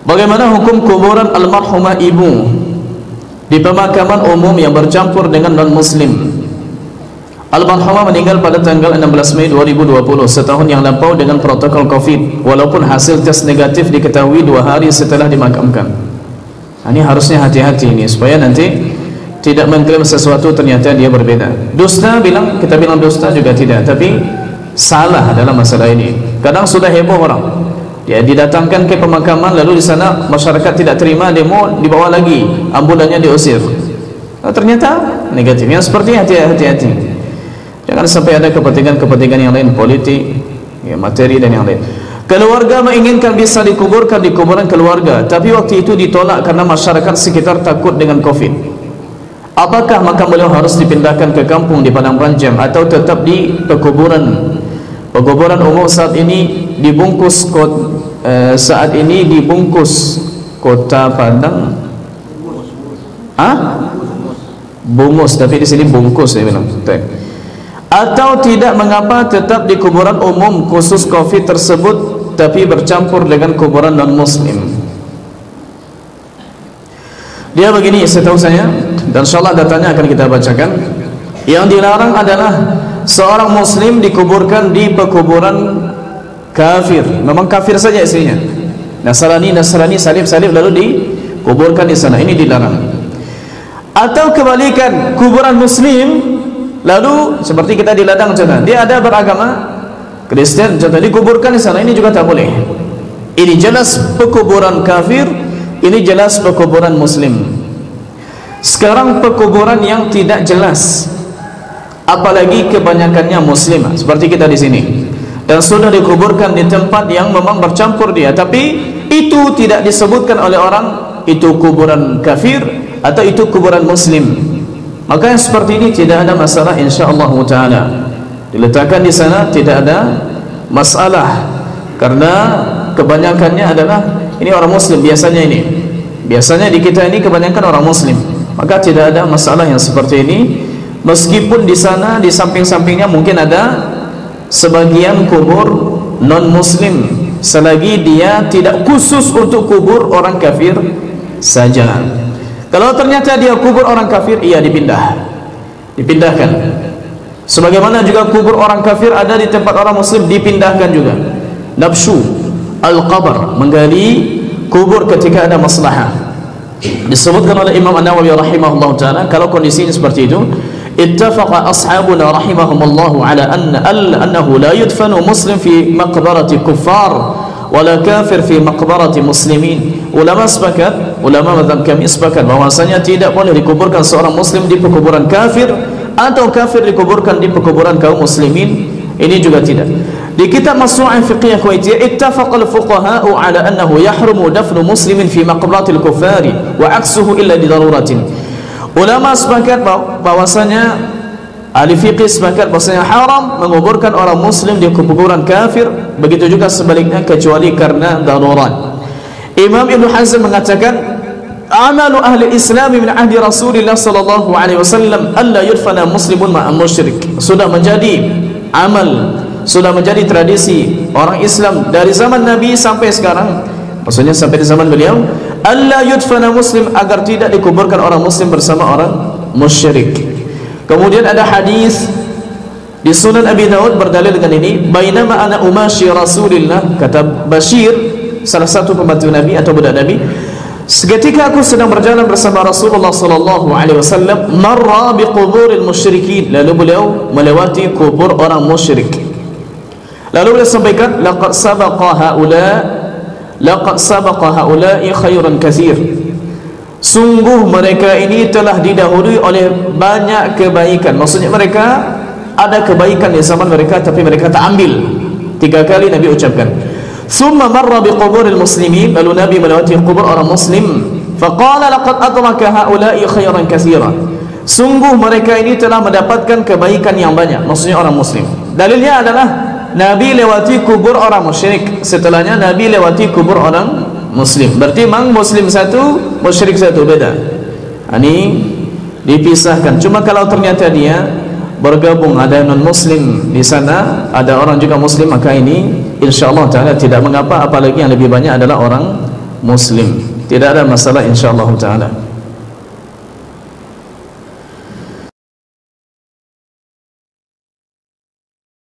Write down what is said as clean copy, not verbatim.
Bagaimana hukum kuburan almarhumah ibu di pemakaman umum yang bercampur dengan non-muslim? Almarhumah meninggal pada tanggal 16 Mei 2020, setahun yang lampau dengan protokol COVID, walaupun hasil tes negatif diketahui 2 hari setelah dimakamkan. Ini harusnya hati-hati ini, supaya nanti tidak mengklaim sesuatu ternyata dia berbeda. Dusta kita bilang dusta juga tidak, tapi salah dalam masalah ini. Kadang sudah heboh orang, dia didatangkan ke pemakaman, lalu di sana masyarakat tidak terima, demo, dibawa lagi, ambulannya diusir. Ternyata negatif. Yang seperti hati-hati. Jangan sampai ada kepentingan-kepentingan yang lain, politik, ya, materi dan yang lain. Keluarga menginginkan bisa dikuburkan di kuburan keluarga, tapi waktu itu ditolak karena masyarakat sekitar takut dengan COVID. Apakah makam beliau harus dipindahkan ke kampung di Padang Panjang atau tetap di pekuburan? Pekuburan umum saat ini dibungkus Kota Padang. Bungus, tapi di sini bungkus saya bilang. Atau tidak, mengapa tetap di kuburan umum khusus COVID tersebut tapi bercampur dengan kuburan non-muslim? Dia begini, setahu saya, dan insyaallah datanya akan kita bacakan. Yang dilarang adalah seorang muslim dikuburkan di pekuburan kafir. Memang kafir saja isinya, Nasrani, salib lalu dikuburkan di sana. Ini dilarang. Atau kebalikan, kuburan muslim lalu seperti kita di ladang contoh, dia ada beragama Kristen contoh, dikuburkan di sana. Ini juga tak boleh. Ini jelas pekuburan kafir, ini jelas pekuburan muslim. Sekarang pekuburan yang tidak jelas, apalagi kebanyakannya muslim, seperti kita di sini, dan sudah dikuburkan di tempat yang memang bercampur dia, tapi itu tidak disebutkan oleh orang itu kuburan kafir atau itu kuburan muslim. Maka yang seperti ini tidak ada masalah, insyaallah taala. Diletakkan di sana tidak ada masalah, karena kebanyakannya adalah ini orang muslim biasanya ini. Biasanya di kita ini kebanyakan orang muslim. Maka tidak ada masalah yang seperti ini. Meskipun di sana di samping-sampingnya mungkin ada sebagian kubur non-muslim, selagi dia tidak khusus untuk kubur orang kafir saja. Kalau ternyata dia kubur orang kafir, iya dipindahkan. Sebagaimana juga kubur orang kafir ada di tempat orang muslim, dipindahkan juga. Nabshu al-qabr, menggali kubur ketika ada maslahah. Disebutkan oleh Imam An-Nawawi rahimahullah ta'ala, kalau kondisi seperti itu, ittafaqa ashabuna rahimahumullah ala annahu la yudfanu muslim fi maqbarati kuffar wala kafir fi maqbarati muslimin. Ulama mazhab kami sepakat bahwasanya tidak boleh dikuburkan seorang muslim di pekuburan kafir atau kafir dikuburkan di pekuburan kaum muslimin. Ini juga tidak. Di kitab Mashru'ah Fiqhiyah Kuwaitiyah, ittafaqal fuqaha'u ala annahu yahrumu dafnu muslimin fi maqbaratil kuffari wa aksuhu illa di daruratin. Ulama sepakat bahwasanya, ahli fiqih sepakat bahwasanya haram menguburkan orang muslim di kuburan kafir, begitu juga sebaliknya kecuali karena darurat. Imam Ibn Hazm mengatakan, amalu ahli Islam min ahdi Rasulillah sallallahu alaihi wasallam alla yudfana muslimun ma'a musyrik. Sudah menjadi amal, sudah menjadi tradisi orang Islam dari zaman Nabi sampai sekarang, maksudnya sampai di zaman beliau, alla yudfana muslim, agar tidak dikuburkan orang muslim bersama orang musyrik. Kemudian ada hadis di Sunan Abi Daud berdalil dengan ini, bainama ana umashi Rasulillah, kata Bashir, salah satu pembantu Nabi atau budak Nabi, seketika aku sedang berjalan bersama Rasulullah sallallahu alaihi wasallam, marra biquburil musyrikin, lalu beliau melewati kubur orang musyrik. Lalu beliau sampaikan, laqad sabaqa haula'i khairan katsir. Sungguh mereka ini telah didahului oleh banyak kebaikan. Maksudnya mereka ada kebaikan di zaman mereka, tapi mereka tak ambil. 3 kali Nabi ucapkan. Thumma marra biquburil muslimin, lalu Nabi melewati kubur orang muslim. Faqala laqad adraka haula'i khairan katsira. Sungguh mereka ini telah mendapatkan kebaikan yang banyak. Maksudnya orang muslim. Dalilnya adalah Nabi lewati kubur orang musyrik, setelahnya Nabi lewati kubur orang muslim. Berarti memang muslim satu, musyrik satu, beda. Ini dipisahkan. Cuma kalau ternyata dia bergabung, ada non muslim di sana, ada orang juga muslim, maka ini insyaallah taala tidak mengapa, apalagi yang lebih banyak adalah orang muslim. Tidak ada masalah insyaallah taala.